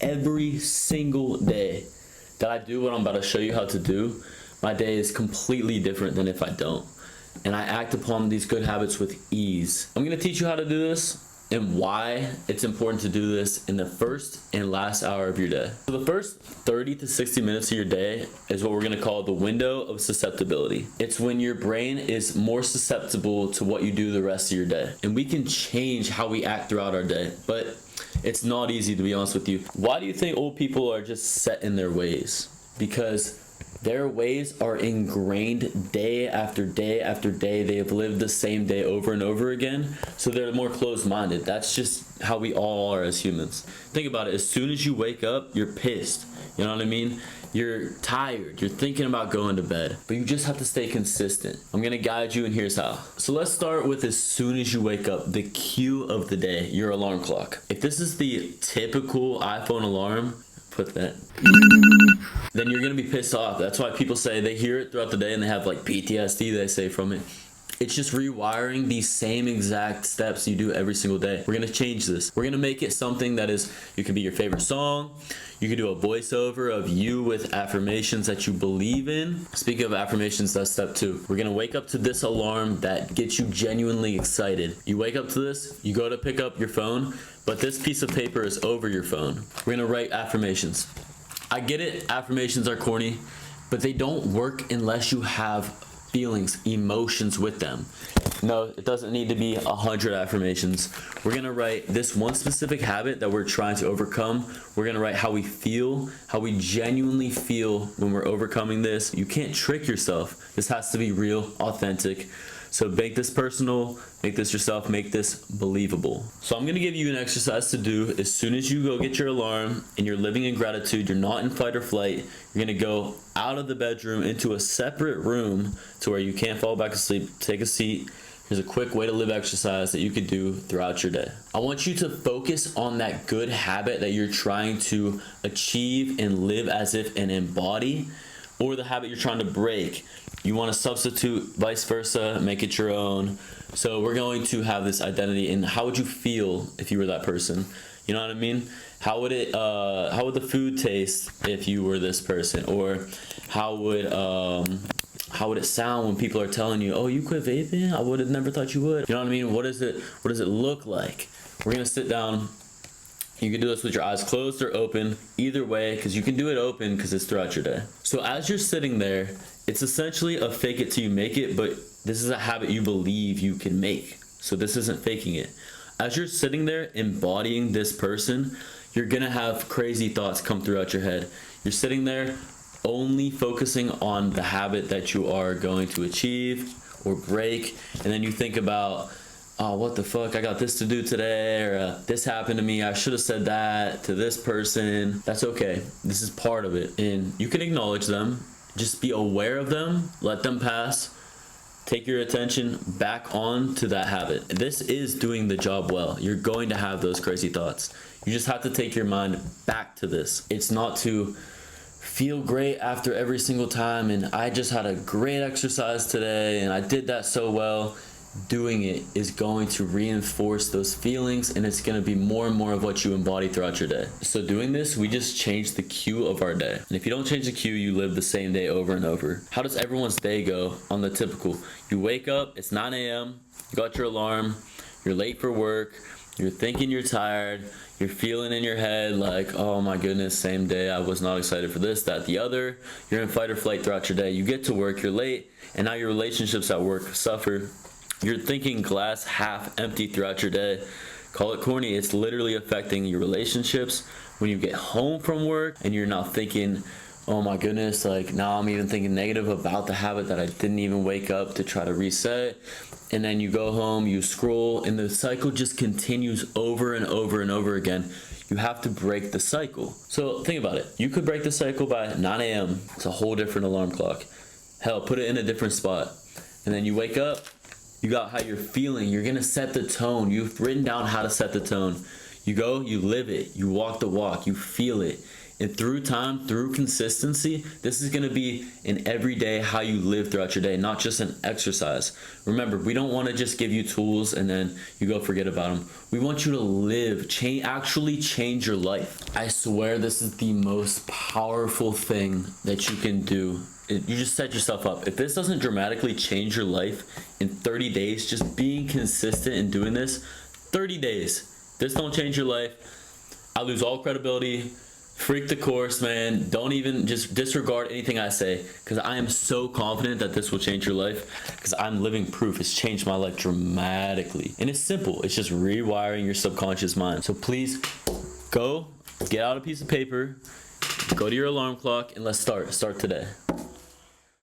every single day that I do what I'm about to show you how to do, my day is completely different than if I don't. And I act upon these good habits with ease. I'm gonna teach you how to do this and why it's important to do this in the first and last hour of your day. So the first 30 to 60 minutes of your day is what we're gonna call the window of susceptibility. It's when your brain is more susceptible to what you do the rest of your day. And we can change how we act throughout our day, but it's not easy, to be honest with you. Why do you think old people are just set in their ways? Because their ways are ingrained day after day after day. They have lived the same day over and over again, so they're more closed-minded. That's just how we all are as humans. Think about it. As soon as you wake up, you're pissed. You know what I mean? You're tired. You're thinking about going to bed, but you just have to stay consistent. I'm gonna guide you, and here's how. So let's start with as soon as you wake up, the cue of the day, your alarm clock. If this is the typical iPhone alarm, put that, then you're gonna be pissed off. That's why people say they hear it throughout the day and they have like PTSD, they say, from it. It's just rewiring these same exact steps you do every single day. We're gonna change this. We're gonna make it something that is, you can be your favorite song. You can do a voiceover of you with affirmations that you believe in. Speaking of affirmations, that's step 2. We're gonna wake up to this alarm that gets you genuinely excited. You wake up to this, you go to pick up your phone, but this piece of paper is over your phone. We're gonna write affirmations. I get it, affirmations are corny, but they don't work unless you have feelings, emotions with them. No, it doesn't need to be 100 affirmations. We're gonna write this one specific habit that we're trying to overcome. We're gonna write how we feel, how we genuinely feel when we're overcoming this. You can't trick yourself. This has to be real, authentic. So make this personal, make this yourself, make this believable. So I'm gonna give you an exercise to do as soon as you go get your alarm and you're living in gratitude, you're not in fight or flight, you're gonna go out of the bedroom into a separate room to where you can't fall back asleep, take a seat. Here's a quick way to live exercise that you could do throughout your day. I want you to focus on that good habit that you're trying to achieve and live as if and embody, or the habit you're trying to break. You want to substitute, vice versa, make it your own. So we're going to have this identity, and how would you feel if you were that person? You know what I mean? How would the food taste if you were this person? Or how would it sound when people are telling you, oh, you quit vaping? I would have never thought you would. You know what I mean? What does it look like? We're gonna sit down. You can do this with your eyes closed or open, either way, because you can do it open because it's throughout your day. So as you're sitting there, it's essentially a fake it till you make it, but this is a habit you believe you can make. So this isn't faking it. As you're sitting there embodying this person, you're gonna have crazy thoughts come throughout your head. You're sitting there only focusing on the habit that you are going to achieve or break, and then you think about, oh, what the fuck, I got this to do today, or this happened to me, I should have said that to this person. That's okay. This is part of it. And you can acknowledge them, just be aware of them, let them pass, take your attention back on to that habit. This is doing the job well. You're going to have those crazy thoughts. You just have to take your mind back to this. It's not to feel great after every single time, and I just had a great exercise today, and I did that so well. Doing it is going to reinforce those feelings, and it's going to be more and more of what you embody throughout your day. So doing this, we just change the cue of our day. And if you don't change the cue, you live the same day over and over. How does everyone's day go on the typical? You wake up, it's 9 a.m., you got your alarm, you're late for work, you're thinking you're tired, you're feeling in your head like, oh my goodness, same day, I was not excited for this, that, the other. You're in fight or flight throughout your day. You get to work, you're late, and now your relationships at work suffer. You're thinking glass half empty throughout your day. Call it corny, it's literally affecting your relationships. When you get home from work and you're now thinking, oh my goodness, like now I'm even thinking negative about the habit that I didn't even wake up to try to reset. And then you go home, you scroll, and the cycle just continues over and over and over again. You have to break the cycle. So think about it. You could break the cycle by 9 a.m. It's a whole different alarm clock. Hell, put it in a different spot. And then you wake up, you got how you're feeling. You're gonna set the tone. You've written down how to set the tone. You go, you live it. You walk the walk. You feel it. And through time, through consistency, this is gonna be an everyday how you live throughout your day, not just an exercise. Remember, we don't wanna just give you tools and then you go forget about them. We want you to live, actually change your life. I swear this is the most powerful thing that you can do. You just set yourself up. If this doesn't dramatically change your life in 30 days, just being consistent and doing this, 30 days, this don't change your life, I lose all credibility. Freak the course, man. Don't even just disregard anything I say, because I am so confident that this will change your life, because I'm living proof. It's changed my life dramatically. And it's simple. It's just rewiring your subconscious mind. So please go get out a piece of paper, go to your alarm clock, and let's start today.